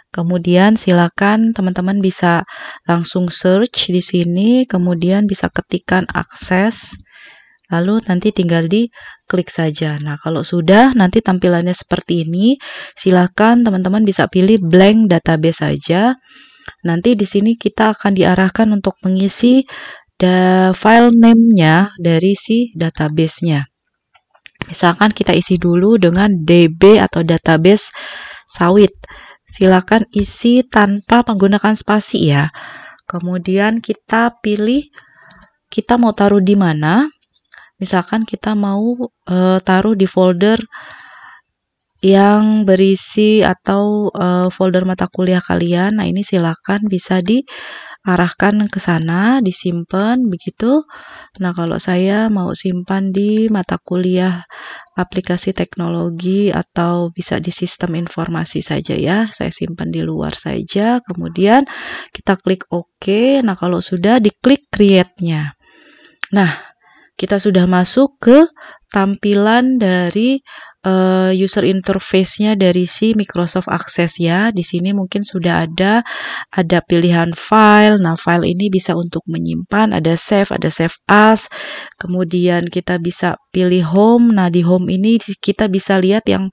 Kemudian silakan teman-teman bisa langsung search di sini, kemudian bisa ketikkan akses, lalu nanti tinggal diklik saja. Nah, kalau sudah nanti tampilannya seperti ini, silakan teman-teman bisa pilih blank database saja. Nanti di sini kita akan diarahkan untuk mengisi file name-nya dari si database-nya. Misalkan kita isi dulu dengan DB atau database sawit. Silakan isi tanpa menggunakan spasi ya. Kemudian kita pilih kita mau taruh di mana. Misalkan kita mau taruh di folder yang berisi atau folder mata kuliah kalian. Nah, ini silakan bisa diarahkan ke sana, disimpan begitu. Nah, kalau saya mau simpan di mata kuliah aplikasi teknologi atau bisa di sistem informasi saja ya. Saya simpan di luar saja. Kemudian kita klik OK. Nah, kalau sudah diklik create-nya. Nah, kita sudah masuk ke tampilan dari user interface-nya dari si Microsoft Access ya. Di sini mungkin sudah ada pilihan file. Nah, file ini bisa untuk menyimpan, ada save as. Kemudian kita bisa pilih home. Nah, di home ini kita bisa lihat yang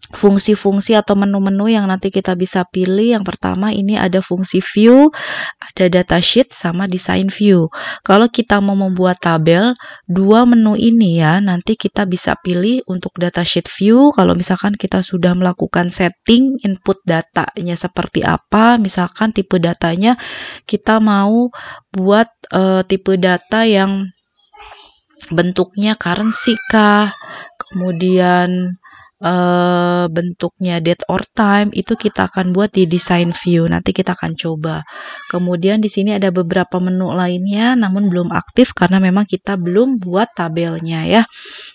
fungsi-fungsi atau menu-menu yang nanti kita bisa pilih. Yang pertama ini ada fungsi view, ada datasheet sama design view. Kalau kita mau membuat tabel, dua menu ini ya, nanti kita bisa pilih untuk datasheet view. Kalau misalkan kita sudah melakukan setting input datanya seperti apa, misalkan tipe datanya kita mau buat tipe data yang bentuknya currency kah, kemudian bentuknya date or time, itu kita akan buat di design view. Nanti kita akan coba. Kemudian di sini ada beberapa menu lainnya namun belum aktif karena memang kita belum buat tabelnya ya.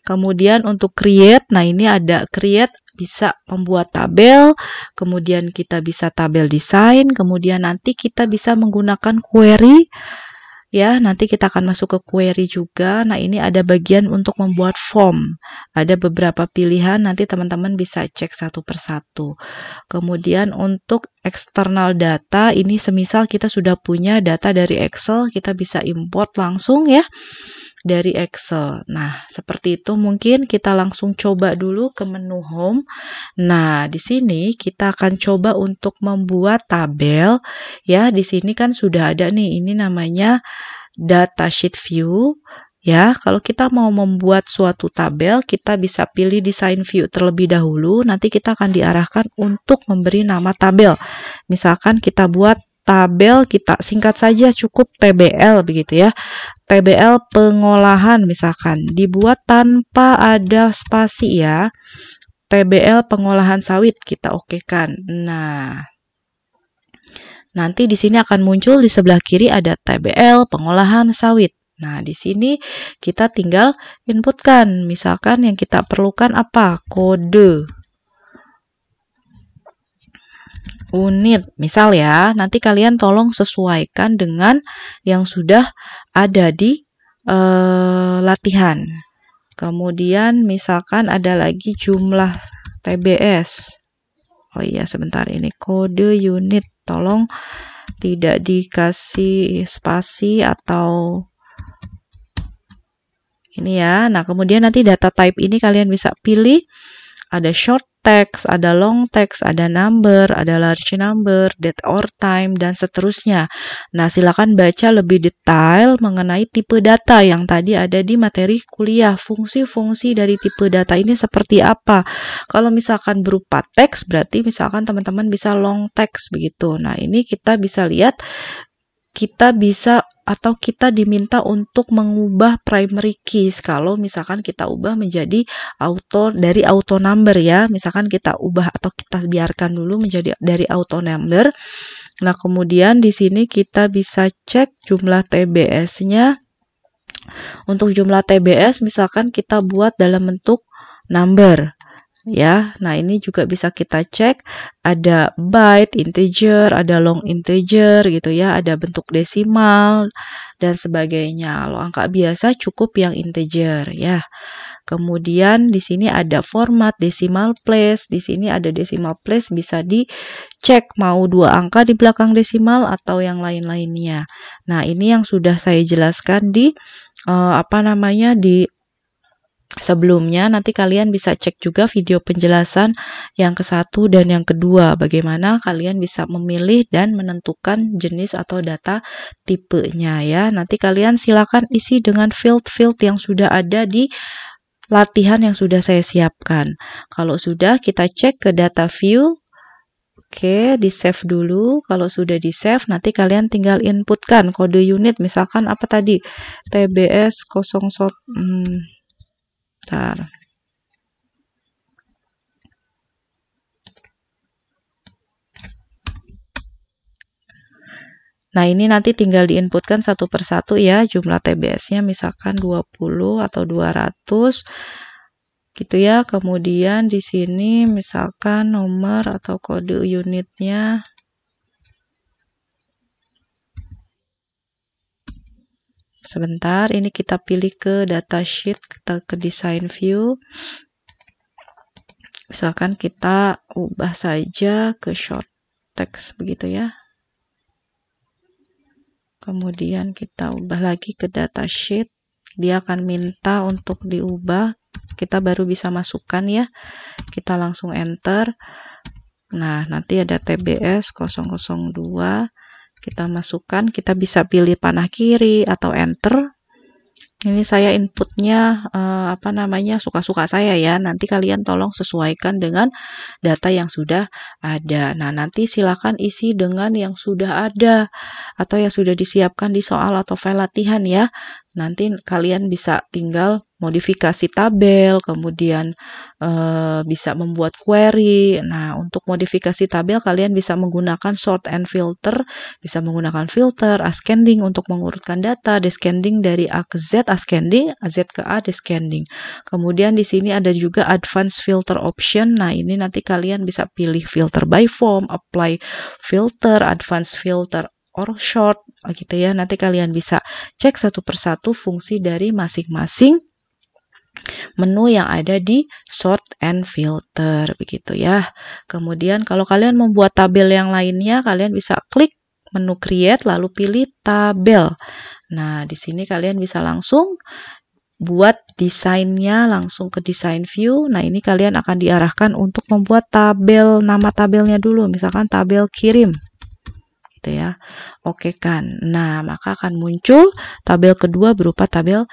Kemudian untuk create, nah ini ada create, bisa membuat tabel, kemudian kita bisa tabel desain, kemudian nanti kita bisa menggunakan query ya, nanti kita akan masuk ke query juga. Nah, ini ada bagian untuk membuat form. Ada beberapa pilihan, nanti teman-teman bisa cek satu persatu. Kemudian untuk external data, ini semisal kita sudah punya data dari Excel, kita bisa import langsung ya dari Excel. Nah, seperti itu mungkin kita langsung coba dulu ke menu home. Nah, di sini kita akan coba untuk membuat tabel. Ya, di sini kan sudah ada nih, ini namanya datasheet view. Ya, kalau kita mau membuat suatu tabel, kita bisa pilih design view terlebih dahulu. Nanti kita akan diarahkan untuk memberi nama tabel. Misalkan kita buat tabel, kita singkat saja cukup TBL begitu ya. TBL pengolahan misalkan dibuat tanpa ada spasi ya. TBL pengolahan sawit kita okekan. Nah, nanti di sini akan muncul di sebelah kiri ada TBL pengolahan sawit. Nah, di sini kita tinggal inputkan. Misalkan yang kita perlukan apa? Kode unit. Misal ya, nanti kalian tolong sesuaikan dengan yang sudah ada di latihan. Kemudian misalkan ada lagi jumlah TBS. Oh iya, sebentar, ini kode unit. Tolong tidak dikasih spasi atau ini ya. Nah, kemudian nanti data type ini kalian bisa pilih. Ada short text, ada long text, ada number, ada large number, date or time, dan seterusnya. Nah, silakan baca lebih detail mengenai tipe data yang tadi ada di materi kuliah. Fungsi-fungsi dari tipe data ini seperti apa? Kalau misalkan berupa teks, berarti misalkan teman-teman bisa long text begitu. Nah, ini kita bisa lihat, kita bisa atau kita diminta untuk mengubah primary keys. Kalau misalkan kita ubah menjadi dari auto number ya, misalkan kita ubah atau kita biarkan dulu menjadi dari auto number. Nah, kemudian di sini kita bisa cek jumlah TBS-nya. Untuk jumlah TBS misalkan kita buat dalam bentuk number. Ya, nah ini juga bisa kita cek, ada byte, integer, ada long integer gitu ya, ada bentuk desimal dan sebagainya. Kalau angka biasa cukup yang integer ya. Kemudian di sini ada format, decimal place. Di sini ada decimal place, bisa dicek mau 2 angka di belakang desimal atau yang lain-lainnya. Nah, ini yang sudah saya jelaskan di di sebelumnya. Nanti kalian bisa cek juga video penjelasan yang ke-1 dan yang kedua, bagaimana kalian bisa memilih dan menentukan jenis atau data tipenya ya. Nanti kalian silakan isi dengan field-field yang sudah ada di latihan yang sudah saya siapkan. Kalau sudah, kita cek ke data view. Oke, di save dulu. Kalau sudah di save, nanti kalian tinggal inputkan kode unit, misalkan apa tadi, TBS 00. Bentar. Nah, ini nanti tinggal diinputkan satu persatu ya, jumlah TBS-nya misalkan 20 atau 200 gitu ya. Kemudian di sini misalkan nomor atau kode unitnya sebentar, ini kita pilih ke datasheet, kita ke design view. Misalkan kita ubah saja ke short text begitu ya. Kemudian kita ubah lagi ke datasheet, dia akan minta untuk diubah, kita baru bisa masukkan ya. Kita langsung enter. Nah, nanti ada TBS 002, kita masukkan, kita bisa pilih panah kiri atau enter. Ini saya inputnya suka-suka saya ya. Nanti kalian tolong sesuaikan dengan data yang sudah ada. Nah, nanti silakan isi dengan yang sudah ada atau yang sudah disiapkan di soal atau file latihan ya. Nanti kalian bisa tinggal modifikasi tabel, kemudian bisa membuat query. Nah, untuk modifikasi tabel kalian bisa menggunakan sort and filter, bisa menggunakan filter, ascending untuk mengurutkan data, descending dari A ke Z, ascending, Z ke A, descending. Kemudian di sini ada juga advanced filter option. Nah, ini nanti kalian bisa pilih filter by form, apply filter, advanced filter, or short gitu ya. Nanti kalian bisa cek satu persatu fungsi dari masing-masing menu yang ada di sort and filter begitu ya. Kemudian kalau kalian membuat tabel yang lainnya, kalian bisa klik menu create lalu pilih tabel. Nah, di sini kalian bisa langsung buat desainnya, langsung ke design view. Nah, ini kalian akan diarahkan untuk membuat tabel, nama tabelnya dulu, misalkan tabel kirim gitu ya. Oke kan. Nah, maka akan muncul tabel kedua berupa tabel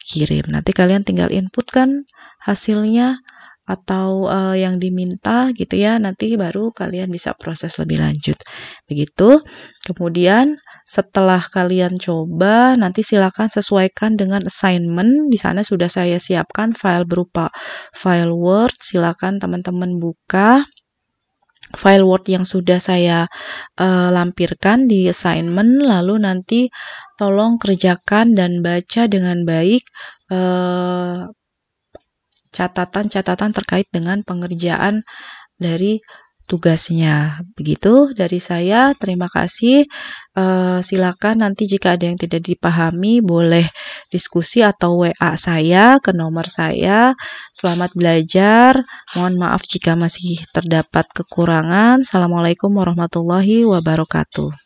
kirim. Nanti kalian tinggal inputkan hasilnya atau yang diminta gitu ya. Nanti baru kalian bisa proses lebih lanjut. Begitu. Kemudian setelah kalian coba, nanti silakan sesuaikan dengan assignment. Di sana sudah saya siapkan file berupa file Word. Silakan teman-teman buka file Word yang sudah saya lampirkan di assignment, lalu nanti tolong kerjakan dan baca dengan baik catatan-catatan terkait dengan pengerjaan dari tugasnya. Begitu dari saya, terima kasih. Silakan nanti jika ada yang tidak dipahami boleh diskusi atau WA saya ke nomor saya. Selamat belajar. Mohon maaf jika masih terdapat kekurangan. Assalamualaikum warahmatullahi wabarakatuh.